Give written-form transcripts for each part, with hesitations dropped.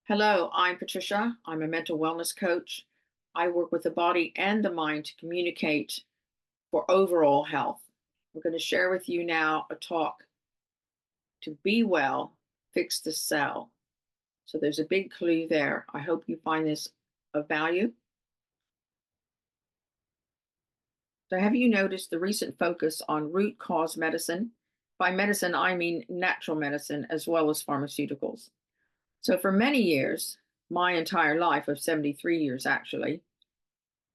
Hello, I'm Patricia. I'm a mental wellness coach. I work with the body and the mind to communicate for overall health. I'm going to share with you now a talk to be well, fix the cell. So there's a big clue there. I hope you find this of value. So, have you noticed the recent focus on root cause medicine? By medicine, I mean natural medicine as well as pharmaceuticals. So, for many years, my entire life of 73 years actually,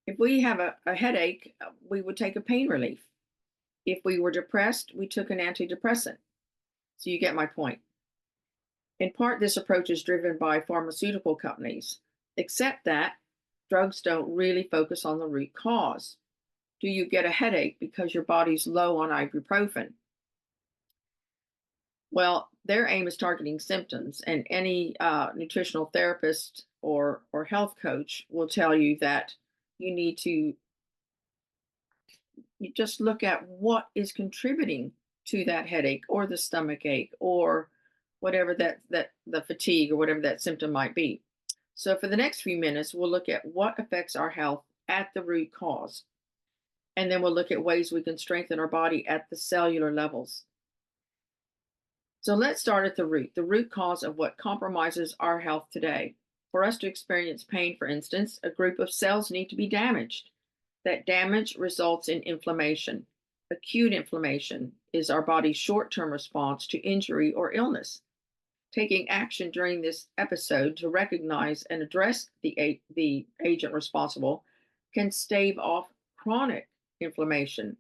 if we have a headache, we would take a pain relief. If we were depressed, we took an antidepressant. So you get my point. In part, this approach is driven by pharmaceutical companies, except that drugs don't really focus on the root cause. Do you get a headache because your body's low on ibuprofen? Well, their aim is targeting symptoms, and any nutritional therapist or health coach will tell you that you need to you just look at what is contributing to that headache or the stomach ache or whatever that the fatigue or whatever that symptom might be. So for the next few minutes, we'll look at what affects our health at the root cause. And then we'll look at ways we can strengthen our body at the cellular levels. So let's start at the root cause of what compromises our health today. For us to experience pain, for instance, a group of cells need to be damaged. That damage results in inflammation. Acute inflammation is our body's short-term response to injury or illness. Taking action during this episode to recognize and address the agent responsible can stave off chronic inflammation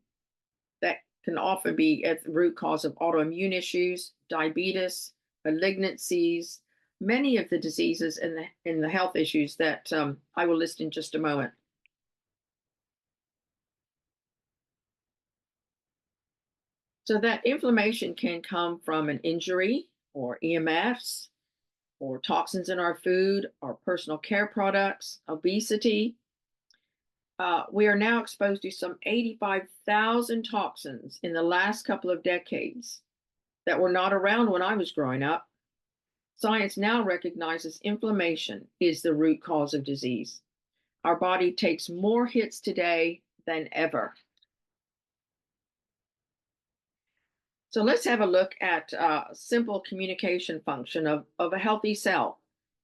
that can often be at the root cause of autoimmune issues, diabetes, malignancies, many of the diseases and the health issues that I will list in just a moment. So that inflammation can come from an injury or EMFs or toxins in our food or personal care products, obesity. We are now exposed to some 85,000 toxins in the last couple of decades that were not around when I was growing up. Science now recognizes inflammation is the root cause of disease. Our body takes more hits today than ever. So let's have a look at simple communication function of a healthy cell.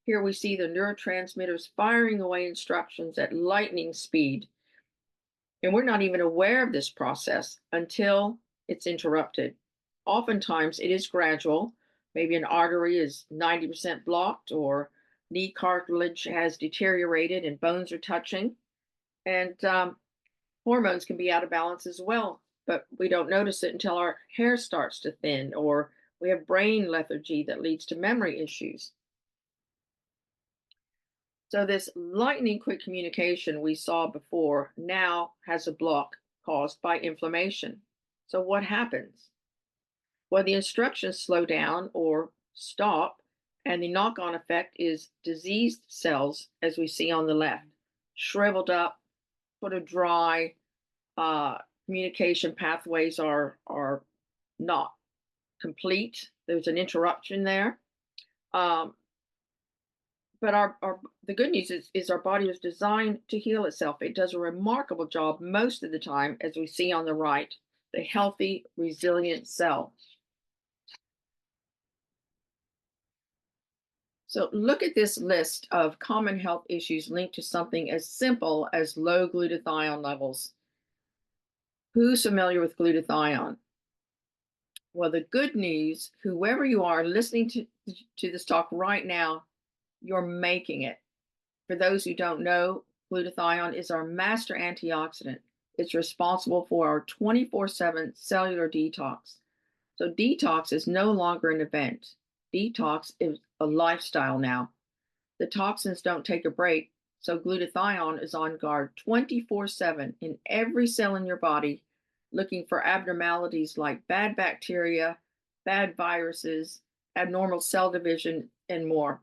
Here we see the neurotransmitters firing away instructions at lightning speed. And we're not even aware of this process until it's interrupted. Oftentimes it is gradual. Maybe an artery is 90% blocked or knee cartilage has deteriorated and bones are touching. And hormones can be out of balance as well, but we don't notice it until our hair starts to thin or we have brain lethargy that leads to memory issues. So this lightning quick communication we saw before now has a block caused by inflammation. So what happens? Well, the instructions slow down or stop, and the knock-on effect is diseased cells, as we see on the left, shriveled up, sort of dry. Communication pathways are not complete. There's an interruption there. But the good news is our body was designed to heal itself. It does a remarkable job most of the time, as we see on the right, the healthy, resilient cell. So look at this list of common health issues linked to something as simple as low glutathione levels. Who's familiar with glutathione? Well, the good news, whoever you are listening to this talk right now, you're making it. For those who don't know, glutathione is our master antioxidant. It's responsible for our 24/7 cellular detox. So detox is no longer an event. Detox is a lifestyle now. The toxins don't take a break, so glutathione is on guard 24/7 in every cell in your body, looking for abnormalities like bad bacteria, bad viruses, abnormal cell division, and more.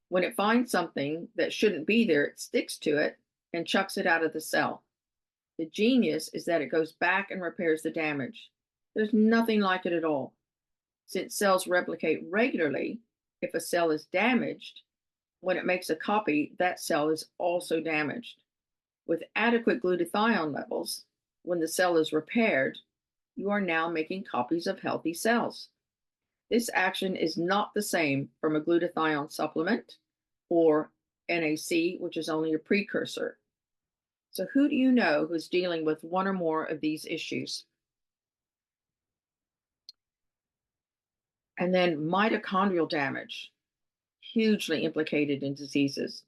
When it finds something that shouldn't be there, it sticks to it and chucks it out of the cell. The genius is that it goes back and repairs the damage. There's nothing like it at all. Since cells replicate regularly, if a cell is damaged, when it makes a copy, that cell is also damaged. With adequate glutathione levels, when the cell is repaired, you are now making copies of healthy cells. This action is not the same from a glutathione supplement or NAC, which is only a precursor. So, who do you know who's dealing with one or more of these issues? And then mitochondrial damage, hugely implicated in diseases.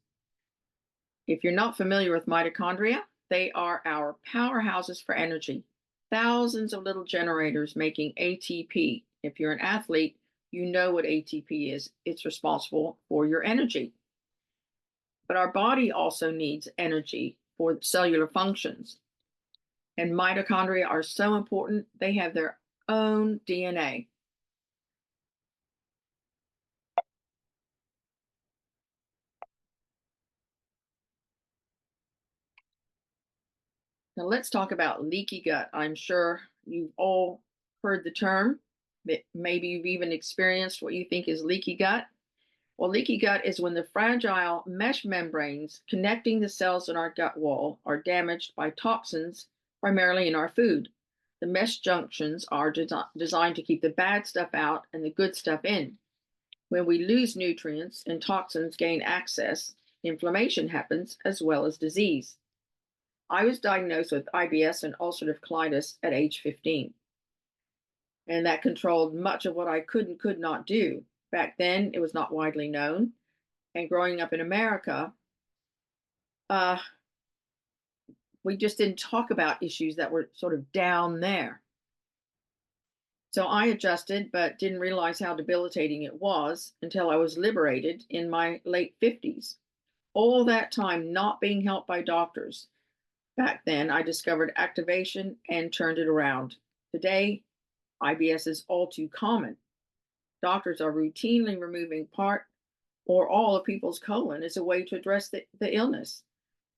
If you're not familiar with mitochondria, they are our powerhouses for energy. Thousands of little generators making ATP. If you're an athlete, you know what ATP is. It's responsible for your energy. But our body also needs energy for cellular functions. And mitochondria are so important, they have their own DNA. Now let's talk about leaky gut. I'm sure you've all heard the term, but maybe you've even experienced what you think is leaky gut. Well, leaky gut is when the fragile mesh membranes connecting the cells in our gut wall are damaged by toxins, primarily in our food. The mesh junctions are designed to keep the bad stuff out and the good stuff in. When we lose nutrients and toxins gain access, inflammation happens as well as disease. I was diagnosed with IBS and ulcerative colitis at age 15, and that controlled much of what I could and could not do. Back then, it was not widely known. And growing up in America, uh, we just didn't talk about issues that were sort of down there. So I adjusted, but didn't realize how debilitating it was until I was liberated in my late 50s. All that time not being helped by doctors. Back then, I discovered activation and turned it around. Today, IBS is all too common. Doctors are routinely removing part or all of people's colon as a way to address the illness.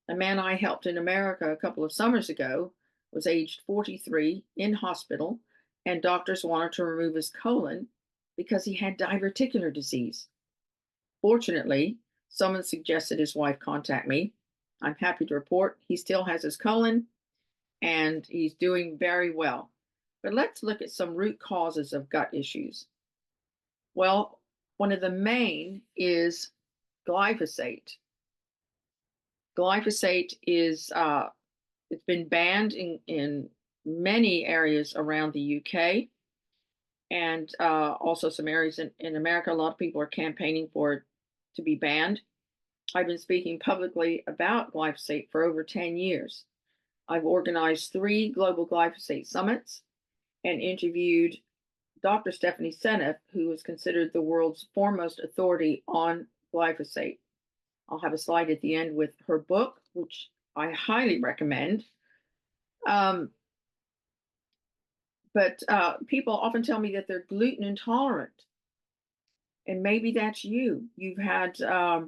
A man I helped in America a couple of summers ago was aged 43 in hospital, and doctors wanted to remove his colon because he had diverticular disease. Fortunately, someone suggested his wife contact me. I'm happy to report he still has his colon and he's doing very well. But let's look at some root causes of gut issues. Well, one of the main is glyphosate. Glyphosate is it's been banned in many areas around the UK and also some areas in America. A lot of people are campaigning for it to be banned. I've been speaking publicly about glyphosate for over 10 years. I've organized 3 global glyphosate summits and interviewed Dr. Stephanie Seneff, who is considered the world's foremost authority on glyphosate. I'll have a slide at the end with her book, which I highly recommend. But people often tell me that they're gluten intolerant, and maybe that's you. You've had a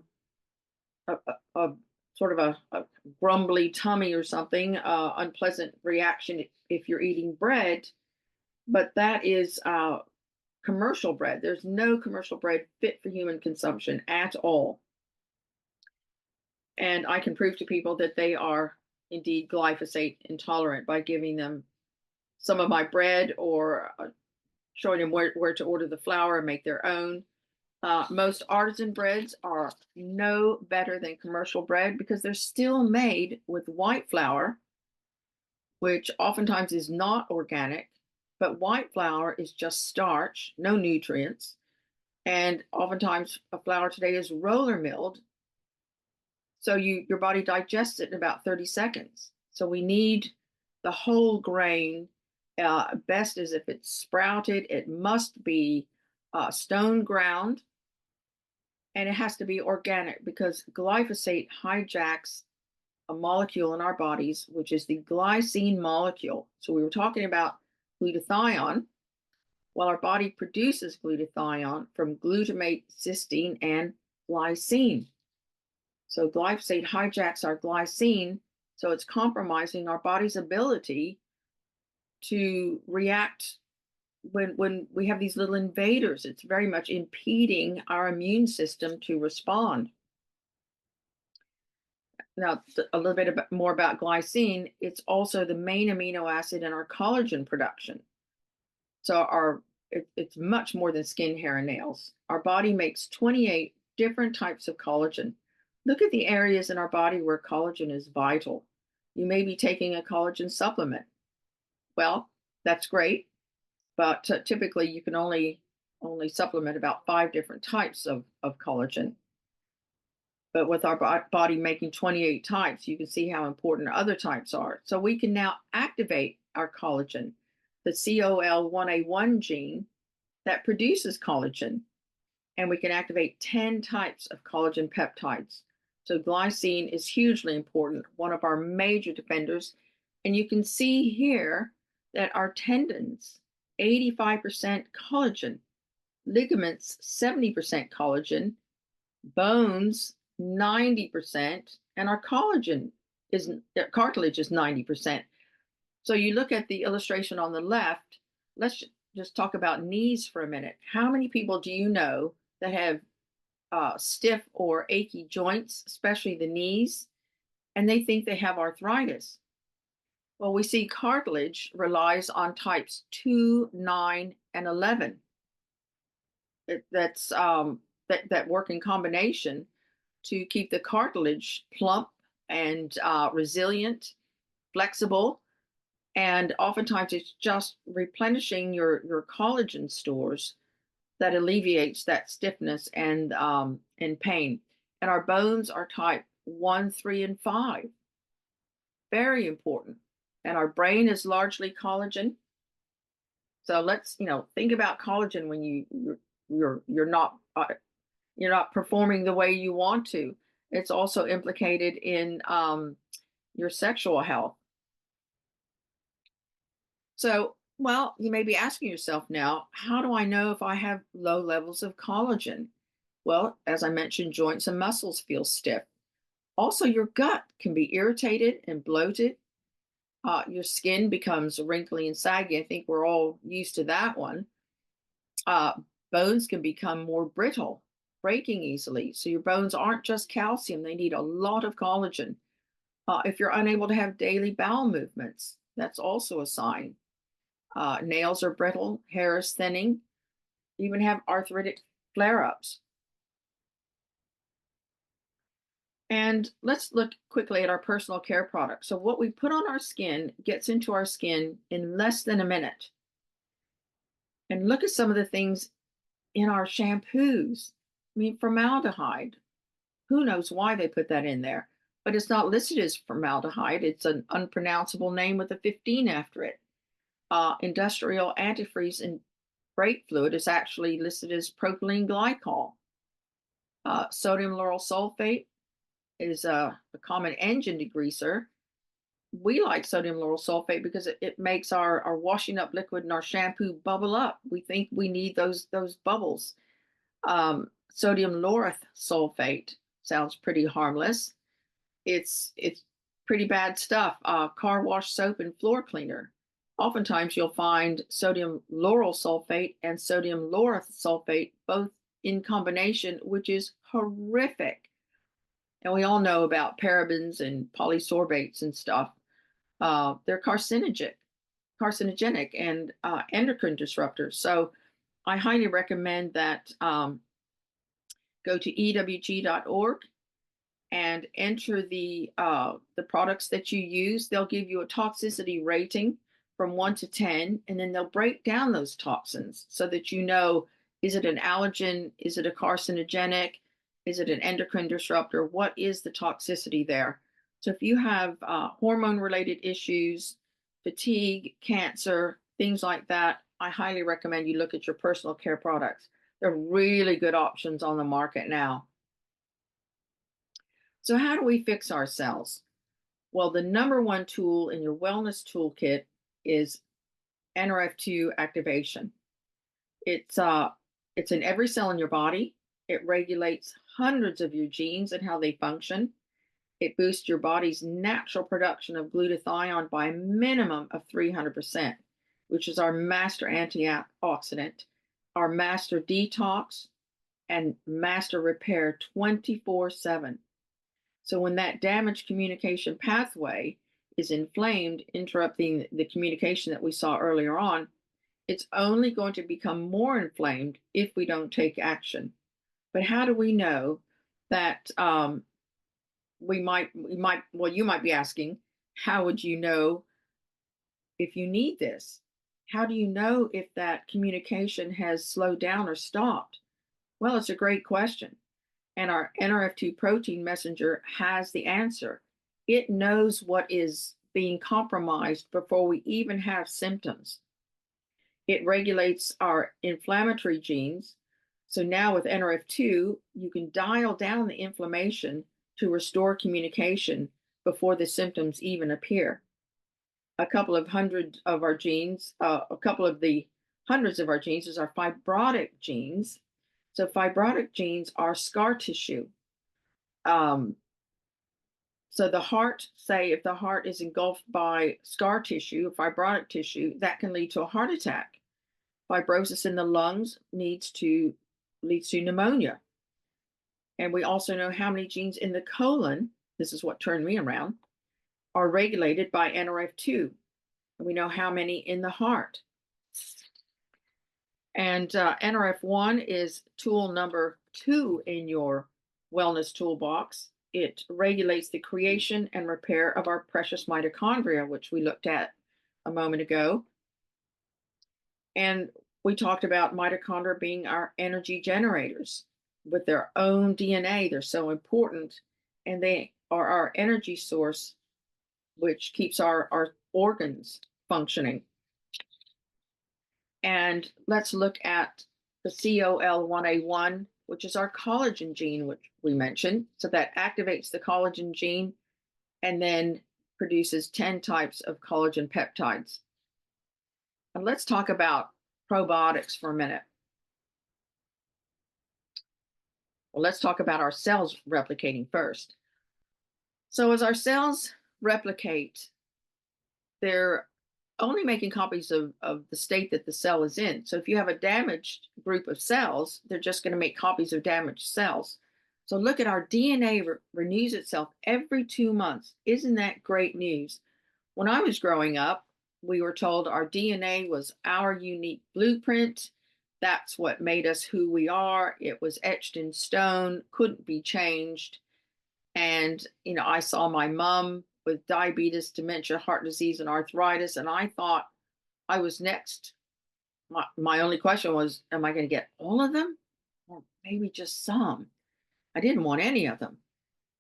sort of a grumbly tummy or something, unpleasant reaction if you're eating bread, but that is commercial bread. There's no commercial bread fit for human consumption at all. And I can prove to people that they are indeed glyphosate intolerant by giving them some of my bread or showing them where to order the flour and make their own. Most artisan breads are no better than commercial bread because they're still made with white flour, which oftentimes is not organic, but white flour is just starch, no nutrients. And oftentimes a flour today is roller milled. So your body digests it in about 30 seconds. So we need the whole grain. Best is if it's sprouted. It must be stone ground, and it has to be organic because glyphosate hijacks a molecule in our bodies, which is the glycine molecule. So we were talking about glutathione. Well, our body produces glutathione from glutamate, cysteine, and glycine. So glyphosate hijacks our glycine, so it's compromising our body's ability to react when we have these little invaders. It's very much impeding our immune system to respond. Now, a little bit more about glycine. It's also the main amino acid in our collagen production. So it's much more than skin, hair, and nails. Our body makes 28 different types of collagen. Look at the areas in our body where collagen is vital. You may be taking a collagen supplement. Well, that's great, but typically you can only supplement about 5 different types of collagen. But with our body making 28 types, you can see how important other types are. So we can now activate our collagen, the COL1A1 gene that produces collagen, and we can activate 10 types of collagen peptides. So glycine is hugely important, one of our major defenders. And you can see here that our tendons, 85% collagen, ligaments, 70% collagen, bones, 90%, and our cartilage is 90%. So you look at the illustration on the left. Let's just talk about knees for a minute. How many people do you know that have stiff or achy joints, especially the knees, and they think they have arthritis? Well, we see cartilage relies on types 2, 9, and 11. That work in combination to keep the cartilage plump and resilient, flexible, and oftentimes it's just replenishing your collagen stores that alleviates that stiffness and pain. And our bones are type 1, 3, and 5. Very important. And our brain is largely collagen. So let's think about collagen when you're not performing the way you want to. It's also implicated in your sexual health. So, well, you may be asking yourself now, how do I know if I have low levels of collagen? Well, as I mentioned, joints and muscles feel stiff. Also, your gut can be irritated and bloated. Your skin becomes wrinkly and saggy. I think we're all used to that one. Bones can become more brittle, breaking easily. So your bones aren't just calcium, they need a lot of collagen. If you're unable to have daily bowel movements, that's also a sign. Nails are brittle, hair is thinning, even have arthritic flare-ups. And let's look quickly at our personal care products. So what we put on our skin gets into our skin in less than a minute. And look at some of the things in our shampoos. I mean, formaldehyde. Who knows why they put that in there? But it's not listed as formaldehyde. It's an unpronounceable name with a 15 after it. Industrial antifreeze and brake fluid is actually listed as propylene glycol. Sodium lauryl sulfate is a common engine degreaser. We like sodium lauryl sulfate because it makes our washing up liquid in our shampoo bubble up. We think we need those bubbles. Sodium lauryl sulfate sounds pretty harmless. It's pretty bad stuff. Car wash soap and floor cleaner. Oftentimes you'll find sodium lauryl sulfate and sodium lauryl sulfate both in combination, which is horrific. And we all know about parabens and polysorbates and stuff. They're carcinogenic and endocrine disruptors. So I highly recommend that go to ewg.org and enter the products that you use. They'll give you a toxicity rating from 1 to 10, and then they'll break down those toxins so that you know, is it an allergen? Is it a carcinogenic? Is it an endocrine disruptor? What is the toxicity there? So if you have hormone-related issues, fatigue, cancer, things like that, I highly recommend you look at your personal care products. They're really good options on the market now. So how do we fix ourselves? Well, the number one tool in your wellness toolkit is NRF2 activation. It's in every cell in your body. It regulates hundreds of your genes and how they function. It boosts your body's natural production of glutathione by a minimum of 300%, which is our master antioxidant, our master detox, and master repair 24/7. So when that damaged communication pathway is inflamed, interrupting the communication that we saw earlier on, it's only going to become more inflamed if we don't take action. But how do we know that well, you might be asking, how would you know if you need this? How do you know if that communication has slowed down or stopped? Well, it's a great question. And our NRF2 protein messenger has the answer. It knows what is being compromised before we even have symptoms. It regulates our inflammatory genes. So now with NRF2, you can dial down the inflammation to restore communication before the symptoms even appear. A couple of hundred of our genes, a couple of the hundreds of our genes is our fibrotic genes. So fibrotic genes are scar tissue. Um, so the heart, say if the heart is engulfed by scar tissue, fibrotic tissue, that can lead to a heart attack. Fibrosis in the lungs leads to pneumonia. And we also know how many genes in the colon, this is what turned me around, are regulated by NRF2. And we know how many in the heart. And NRF1 is tool number 2 in your wellness toolbox. It regulates the creation and repair of our precious mitochondria, which we looked at a moment ago. And we talked about mitochondria being our energy generators with their own DNA. They're so important, and they are our energy source, which keeps our organs functioning. And let's look at the COL1A1, which is our collagen gene, which we mentioned. So that activates the collagen gene and then produces 10 types of collagen peptides. And let's talk about probiotics for a minute. Well, let's talk about our cells replicating first. So as our cells replicate, they're only making copies of the state that the cell is in. So if you have a damaged group of cells, they're just going to make copies of damaged cells. So look at our DNA renews itself every 2 months. Isn't that great news? When I was growing up, we were told our DNA was our unique blueprint. That's what made us who we are. It was etched in stone, couldn't be changed. And, I saw my mom with diabetes, dementia, heart disease, and arthritis, and I thought I was next. My only question was, am I going to get all of them? Or maybe just some? I didn't want any of them.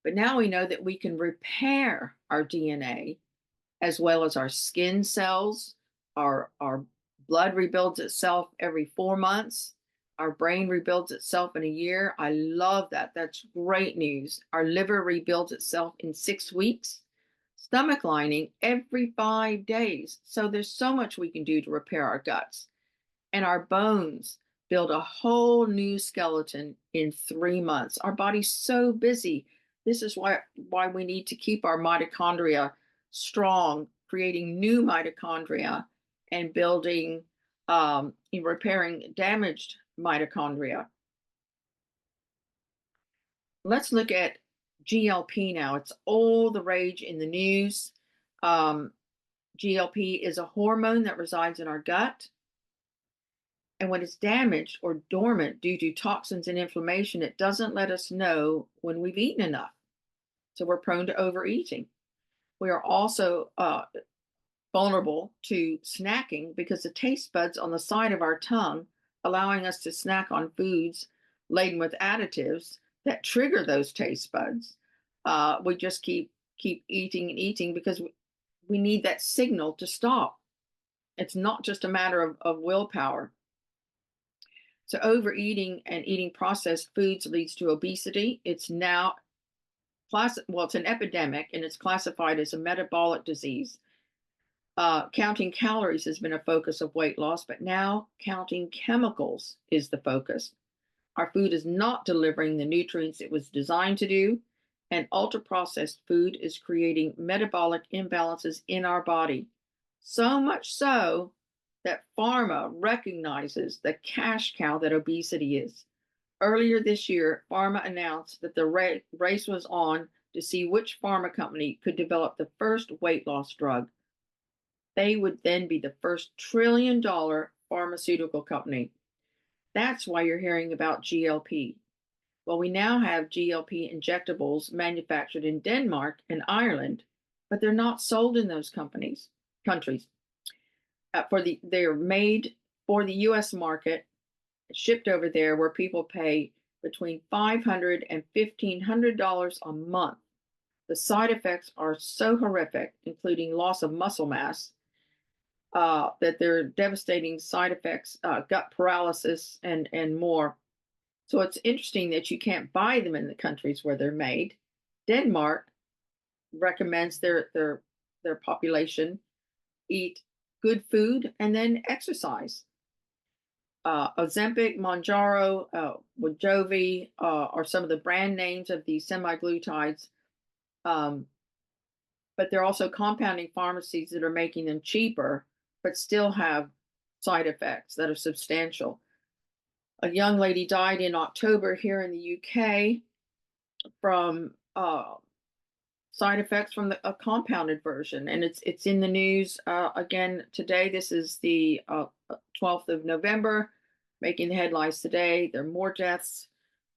But now we know that we can repair our DNA as well as our skin cells. Our blood rebuilds itself every 4 months. Our brain rebuilds itself in a year. I love that. That's great news. Our liver rebuilds itself in 6 weeks. Stomach lining every 5 days. So there's so much we can do to repair our guts. And our bones build a whole new skeleton in 3 months. Our body's so busy. This is why we need to keep our mitochondria strong, creating new mitochondria and building and repairing damaged mitochondria. Let's look at GLP now. It's all the rage in the news. GLP is a hormone that resides in our gut. And when it's damaged or dormant due to toxins and inflammation, it doesn't let us know when we've eaten enough. So we're prone to overeating. We are also vulnerable to snacking because the taste buds on the side of our tongue, allowing us to snack on foods laden with additives that trigger those taste buds. We just keep eating and eating because we need that signal to stop. It's not just a matter of willpower. So overeating and eating processed foods leads to obesity. It's now it's an epidemic, and it's classified as a metabolic disease. Counting calories has been a focus of weight loss, but now counting chemicals is the focus. Our food is not delivering the nutrients it was designed to do, and ultra-processed food is creating metabolic imbalances in our body. So much so that pharma recognizes the cash cow that obesity is. Earlier this year, pharma announced that the race was on to see which pharma company could develop the first weight loss drug. They would then be the first $1 trillion pharmaceutical company. That's why you're hearing about GLP. Well, we now have GLP injectables manufactured in Denmark and Ireland, but they're not sold in those countries. They're made for the U.S. market, shipped over there, where people pay between $500 and $1,500 a month. The side effects are so horrific, including loss of muscle mass, that they're devastating side effects, gut paralysis, and more. So it's interesting that you can't buy them in the countries where they're made. Denmark recommends their population eat good food and then exercise. Ozempic, Mounjaro, Wegovy are some of the brand names of these semaglutides. But they're also compounding pharmacies that are making them cheaper, but still have side effects that are substantial. A young lady died in October here in the UK from side effects from a compounded version, and it's in the news again today. This is the 12th of November, making the headlines today. There are more deaths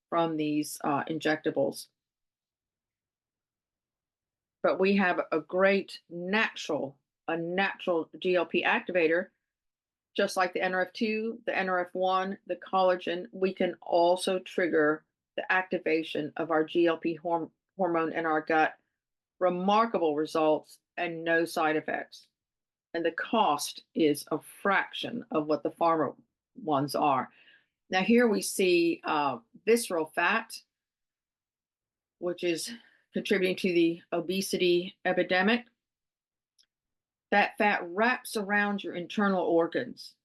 from these injectables. But we have a great natural GLP activator, just like the NRF2, the NRF1, the collagen. We can also trigger the activation of our GLP hormone in our gut. Remarkable results and no side effects. And the cost is a fraction of what the pharma ones are. Now here we see visceral fat, which is contributing to the obesity epidemic. That fat wraps around your internal organs.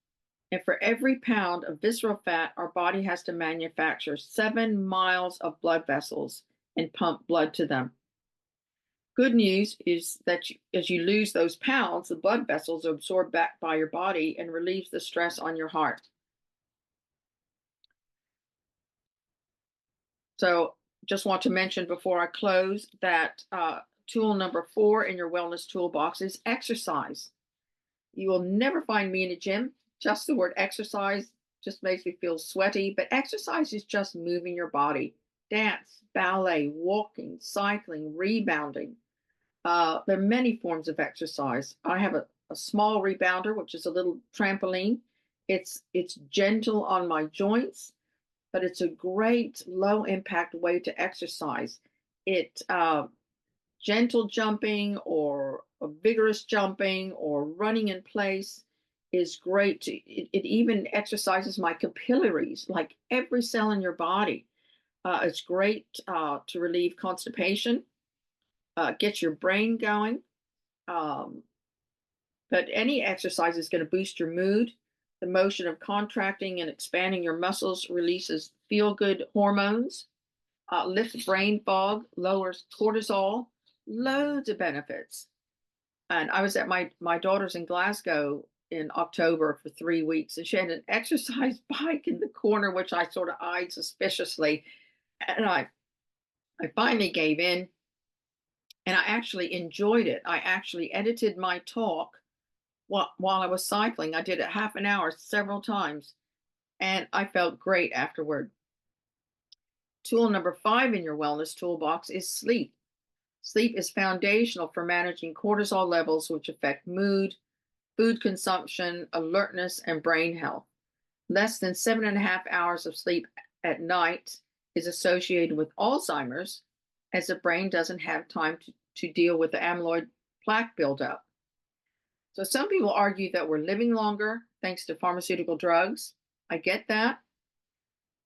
And for every pound of visceral fat, our body has to manufacture 7 miles of blood vessels and pump blood to them. Good news is that as you lose those pounds, the blood vessels are absorbed back by your body and relieves the stress on your heart. So just want to mention before I close that tool number 4 in your wellness toolbox is exercise. You will never find me in a gym. Just the word exercise just makes me feel sweaty, but exercise is just moving your body. Dance, ballet, walking, cycling, rebounding. There are many forms of exercise. I have a small rebounder, which is a little trampoline. It's gentle on my joints, but it's a great low impact way to exercise. Gentle jumping or vigorous jumping or running in place is great. It even exercises my capillaries, like every cell in your body. It's great to relieve constipation, get your brain going. But any exercise is going to boost your mood. The motion of contracting and expanding your muscles releases feel-good hormones, lifts brain fog, lowers cortisol, loads of benefits. And I was at my daughter's in Glasgow in October for 3 weeks, and she had an exercise bike in the corner, which I sort of eyed suspiciously. And I finally gave in, and I actually enjoyed it. I actually edited my talk while I was cycling. I did it half an hour several times, and I felt great afterward. Tool number 5 in your wellness toolbox is sleep. Sleep is foundational for managing cortisol levels, which affect mood, food consumption, alertness, and brain health. Less than 7.5 hours of sleep at night is associated with Alzheimer's, as the brain doesn't have time to deal with the amyloid plaque buildup. So some people argue that we're living longer thanks to pharmaceutical drugs. I get that.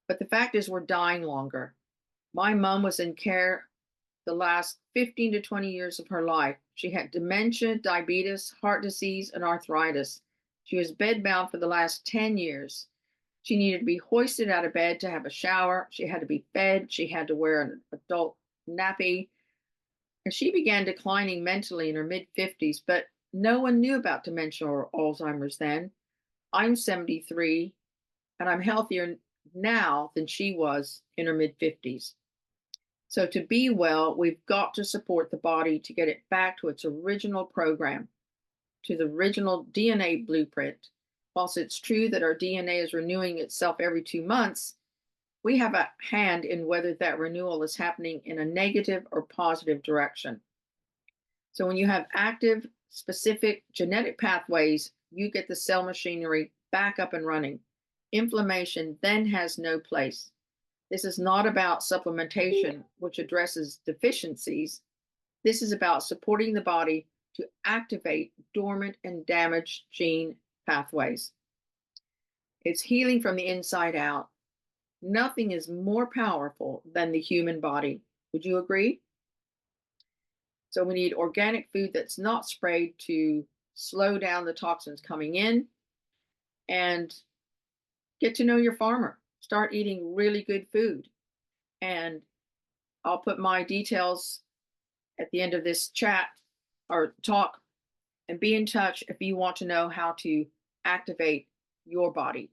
But the fact is we're dying longer. My mom was in care the last 15 to 20 years of her life. She had dementia, diabetes, heart disease, and arthritis. She was bedbound for the last 10 years. She needed to be hoisted out of bed to have a shower. She had to be fed. She had to wear an adult nappy. And she began declining mentally in her mid-50s, but no one knew about dementia or Alzheimer's then. I'm 73, and I'm healthier now than she was in her mid-50s. So, to be well, we've got to support the body to get it back to its original program, to the original DNA blueprint. Whilst it's true that our DNA is renewing itself every 2 months, we have a hand in whether that renewal is happening in a negative or positive direction. So, when you have active, specific genetic pathways, you get the cell machinery back up and running. Inflammation then has no place. This is not about supplementation, which addresses deficiencies. This is about supporting the body to activate dormant and damaged gene pathways. It's healing from the inside out. Nothing is more powerful than the human body. Would you agree? So we need organic food that's not sprayed to slow down the toxins coming in, and get to know your farmer. Start eating really good food. And I'll put my details at the end of this chat or talk, and be in touch if you want to know how to activate your body.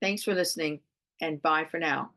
Thanks for listening, and bye for now.